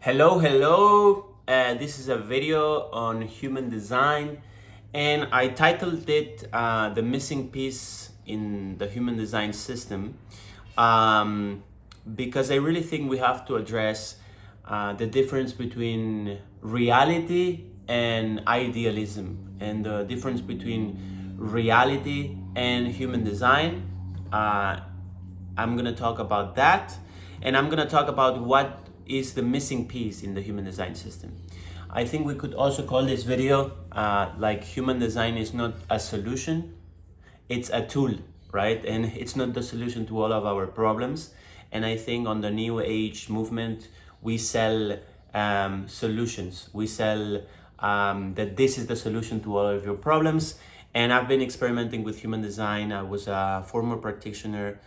Hello. This is a video on human design, and I titled it The Missing Piece in the Human Design System because I really think we have to address the difference between reality and idealism, and the difference between reality and human design. I'm gonna talk about that, and I'm gonna talk about what is the missing piece in the human design system. I think we could also call this video like human design is not a solution, it's a tool, right? And it's not the solution to all of our problems. And I think on the new age movement, we sell solutions. We sell that this is the solution to all of your problems. And I've been experimenting with human design. I was a former practitioner,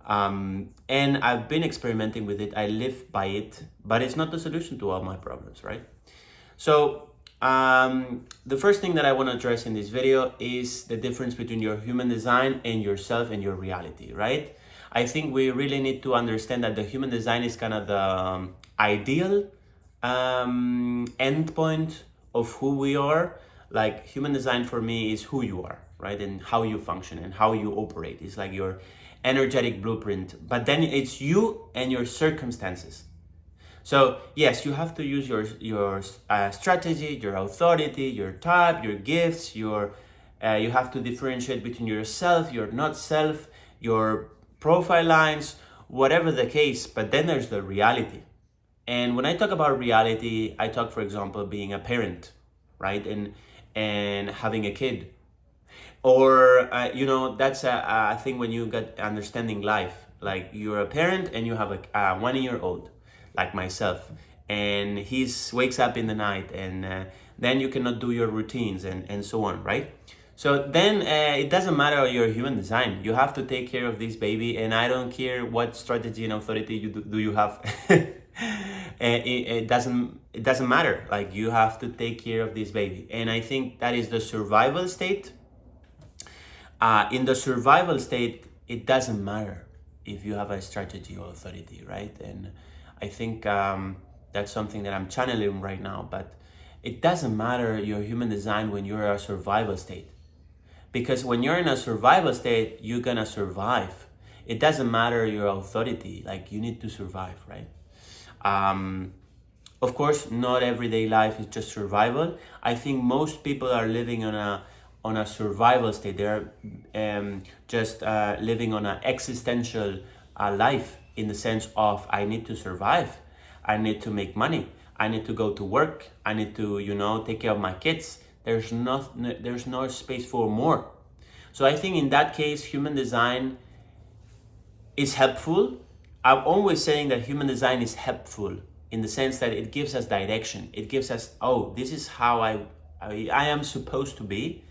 and I've been experimenting with it. I live by it, but it's not the solution to all my problems, right? So the first thing that I want to address in this video is the difference between your human design and yourself and your reality, right? I think we really need to understand that the human design is kind of the ideal endpoint of who we are. Like human design for me is who you are, right? And how you function and how you operate. It's like your energetic blueprint, but then it's you and your circumstances. So yes, you have to use your strategy, your authority, your type, your gifts, you have to differentiate between yourself, your not self, your profile lines, whatever the case. But then there's the reality. And when I talk about reality, I talk, for example, being a parent, right? And having a kid. Or, that's a thing when you get understanding life. Like you're a parent and you have a 1 year old, like myself, and he wakes up in the night, and then you cannot do your routines and so on, right? So then it doesn't matter your human design. You have to take care of this baby, and I don't care what strategy and authority you do you have. It doesn't matter. Like you have to take care of this baby, and I think that is the survival state. In the survival state, it doesn't matter if you have a strategy or authority, right? And I think that's something that I'm channeling right now. But it doesn't matter your human design when you're in a survival state. Because when you're in a survival state, you're gonna survive. It doesn't matter your authority, like you need to survive, right? Of course, not everyday life is just survival. I think most people are living on a survival state. They're just living on an existential life, in the sense of I need to survive, I need to make money, I need to go to work, I need to take care of my kids. There's no space for more. So I think in that case, human design is helpful. I'm always saying that human design is helpful in the sense that it gives us direction. It gives us, oh, this is how I am supposed to be.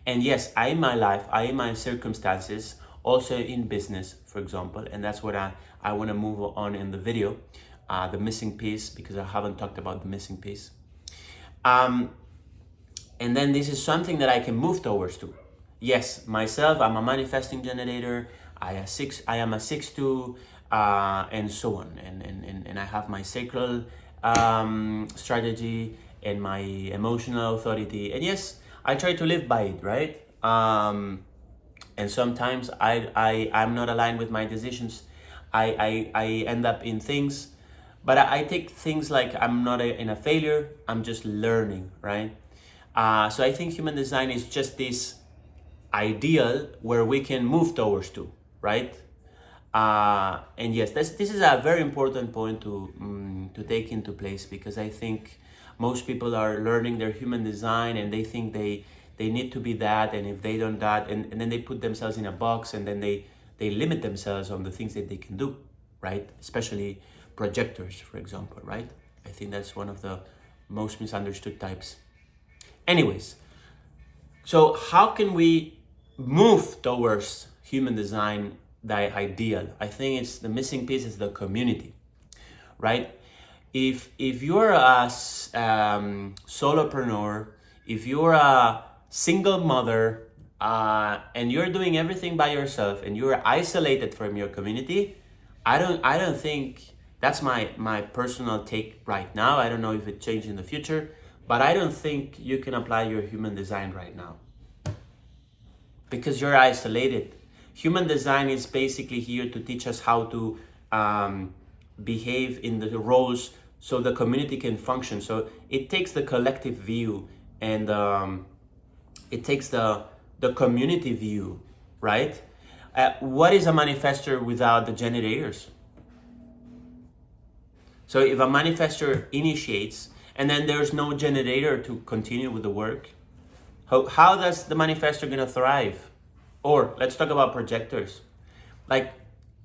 And yes, I in my life, I in my circumstances, also in business, for example, and that's what I want to move on in the video, the missing piece, because I haven't talked about the missing piece. And then this is something that I can move towards to. Yes, myself, I'm a manifesting generator, I am a 6-2, and so on. And I have my sacral strategy and my emotional authority. And yes, I try to live by it, right? And sometimes I'm not aligned with my decisions. I end up in things, but I take things like I'm not in a failure, I'm just learning, right? So I think human design is just this ideal where we can move towards to, right? And yes, this is a very important point to take into place, because I think most people are learning their human design and they think they need to be that, and if they don't that, and then they put themselves in a box, and then they limit themselves on the things that they can do, right? Especially projectors, for example, right? I think that's one of the most misunderstood types. Anyways, so how can we move towards human design, the ideal? I think it's the missing piece is the community, right? If you're a solopreneur, if you're a single mother, and you're doing everything by yourself and you're isolated from your community, I don't think That's my personal take right now. I don't know if it changes in the future, but I don't think you can apply your human design right now because you're isolated. Human design is basically here to teach us how to behave in the roles so the community can function. So it takes the collective view and it takes the community view, right? What is a manifestor without the generators? So if a manifestor initiates and then there's no generator to continue with the work, how does the manifestor gonna thrive? Or let's talk about projectors. Like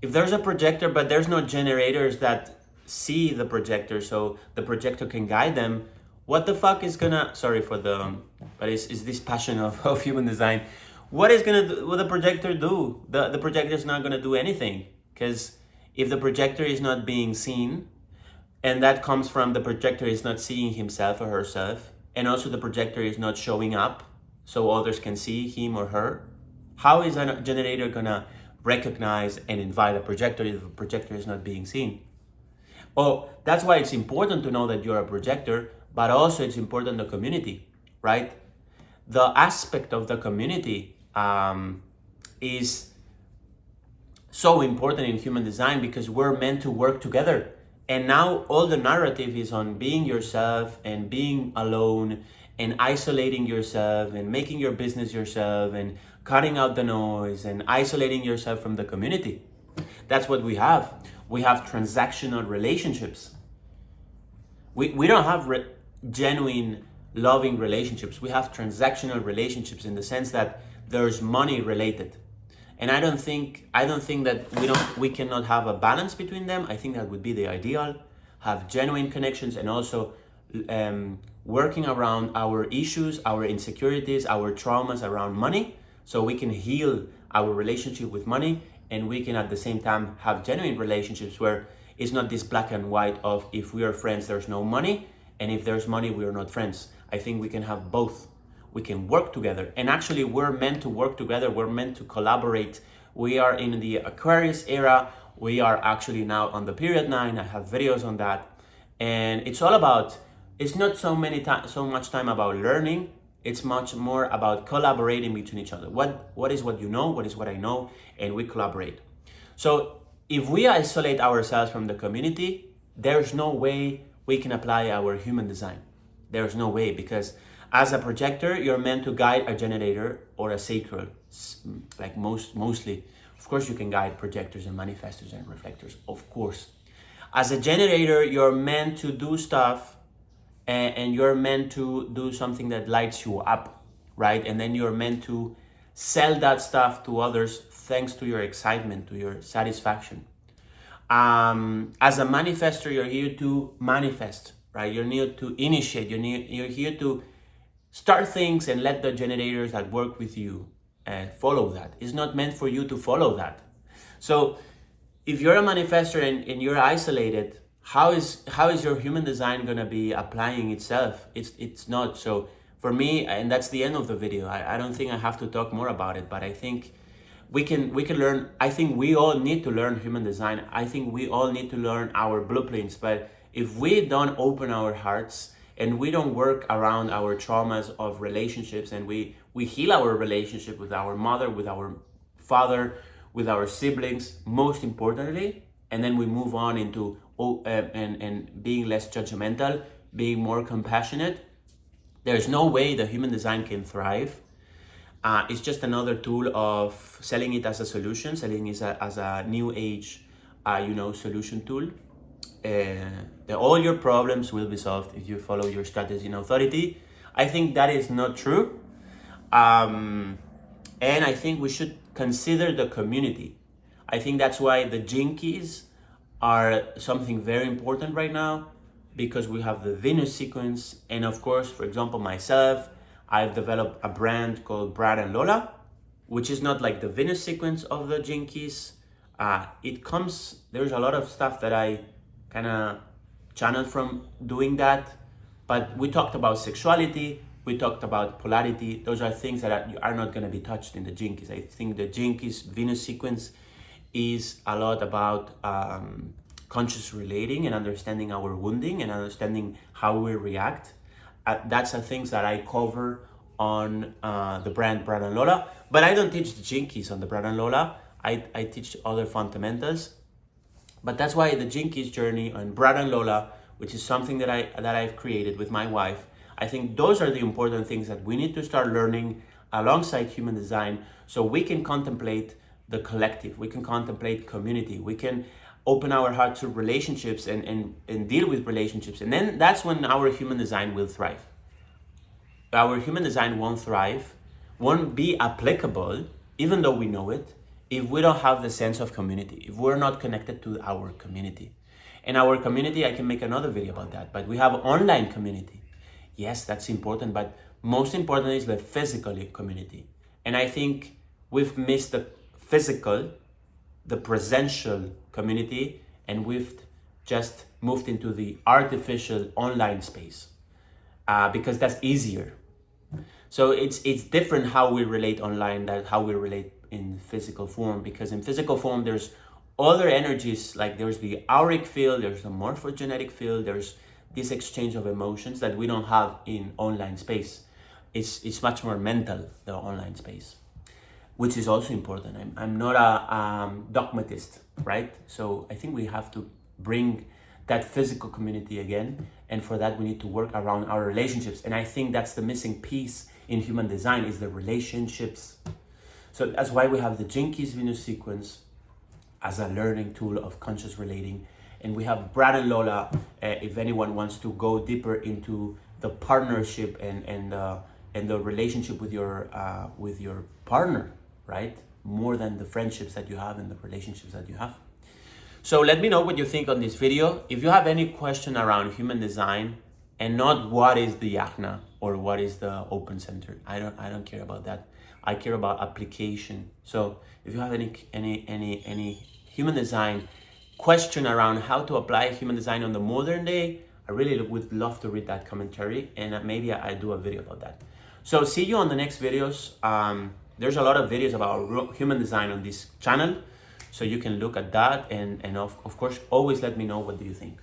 if there's a projector but there's no generators that see the projector so the projector can guide them, what the fuck is gonna, sorry for the, but it's this passion of human design. What the projector do? The projector is not gonna do anything, because if the projector is not being seen, and that comes from the projector is not seeing himself or herself, and also the projector is not showing up so others can see him or her, how is a generator gonna recognize and invite a projector if the projector is not being seen? Oh, that's why it's important to know that you're a projector, but also it's important the community, right? The aspect of the community is so important in human design because we're meant to work together. And now all the narrative is on being yourself and being alone and isolating yourself and making your business yourself and cutting out the noise and isolating yourself from the community. That's what we have. We have transactional relationships. We don't have genuine loving relationships. We have transactional relationships in the sense that there's money related. And I don't think that we cannot have a balance between them. I think that would be the ideal. Have genuine connections and also working around our issues, our insecurities, our traumas around money, so we can heal our relationship with money, and we can at the same time have genuine relationships where it's not this black and white of if we are friends, there's no money, and if there's money, we are not friends. I think we can have both. We can work together. And actually, we're meant to work together. We're meant to collaborate. We are in the Aquarius era. We are actually now on the period 9. I have videos on that. And it's all about, it's not so much time about learning. It's much more about collaborating between each other. What is what you know? What is what I know? And we collaborate. So if we isolate ourselves from the community, there's no way we can apply our human design. There's no way, because as a projector, you're meant to guide a generator or a sacral, like mostly. Of course, you can guide projectors and manifestors and reflectors, of course. As a generator, you're meant to do stuff and you're meant to do something that lights you up, right? And then you're meant to sell that stuff to others thanks to your excitement, to your satisfaction. As a manifestor, you're here to manifest, right? You're here to initiate, you're here to start things and let the generators that work with you follow that. It's not meant for you to follow that. So if you're a manifestor and you're isolated, how is your human design gonna be applying itself? It's not. So for me, and that's the end of the video, I don't think I have to talk more about it, but I think we can learn. I think we all need to learn human design. I think we all need to learn our blueprints. But if we don't open our hearts and we don't work around our traumas of relationships, and we heal our relationship with our mother, with our father, with our siblings, most importantly, and then we move on into and being less judgmental, being more compassionate, there's no way the human design can thrive. It's just another tool of selling it as a solution, selling it as a new age, solution tool. All your problems will be solved if you follow your strategy and authority. I think that is not true. And I think we should consider the community. I think that's why the Jinkies are something very important right now, because we have the Venus sequence. And of course, for example, myself, I've developed a brand called Brad and Lola, which is not like the Venus sequence of the Jinkies. There's a lot of stuff that I kind of channeled from doing that. But we talked about sexuality, we talked about polarity. Those are things that are not going to be touched in the Jinkies. I think the Jinkies Venus sequence is a lot about conscious relating and understanding our wounding and understanding how we react. That's the things that I cover on the brand Brad and Lola. But I don't teach the Jinkies on the Brad and Lola. I teach other fundamentals. But that's why the Jinkies journey on Brad and Lola, which is something that I've created with my wife, I think those are the important things that we need to start learning alongside human design, so we can contemplate the collective, we can contemplate community, we can open our heart to relationships and deal with relationships. And then that's when our human design will thrive. Our human design won't thrive, won't be applicable, even though we know it, if we don't have the sense of community, if we're not connected to our community. And our community, I can make another video about that, but we have online community. Yes, that's important, but most important is the physical community. And I think we've missed the physical, the presential community, and we've just moved into the artificial online space because that's easier. So it's different how we relate online than how we relate in physical form, because in physical form there's other energies, like there's the auric field, there's the morphogenetic field, there's this exchange of emotions that we don't have in online space. It's much more mental, the online space, which is also important. I'm not a dogmatist, right? So I think we have to bring that physical community again, and for that we need to work around our relationships. And I think that's the missing piece in human design, is the relationships. So that's why we have the Jinkies Venus sequence as a learning tool of conscious relating. And we have Brad and Lola, if anyone wants to go deeper into the partnership and the relationship with your partner, right? More than the friendships that you have and the relationships that you have. So let me know what you think on this video. If you have any question around human design, and not what is the yachna or what is the open center, I don't care about that. I care about application. So if you have any human design question around how to apply human design on the modern day, I really would love to read that commentary, and maybe I do a video about that. So see you on the next videos. There's a lot of videos about human design on this channel, so you can look at that, and of course always let me know what do you think.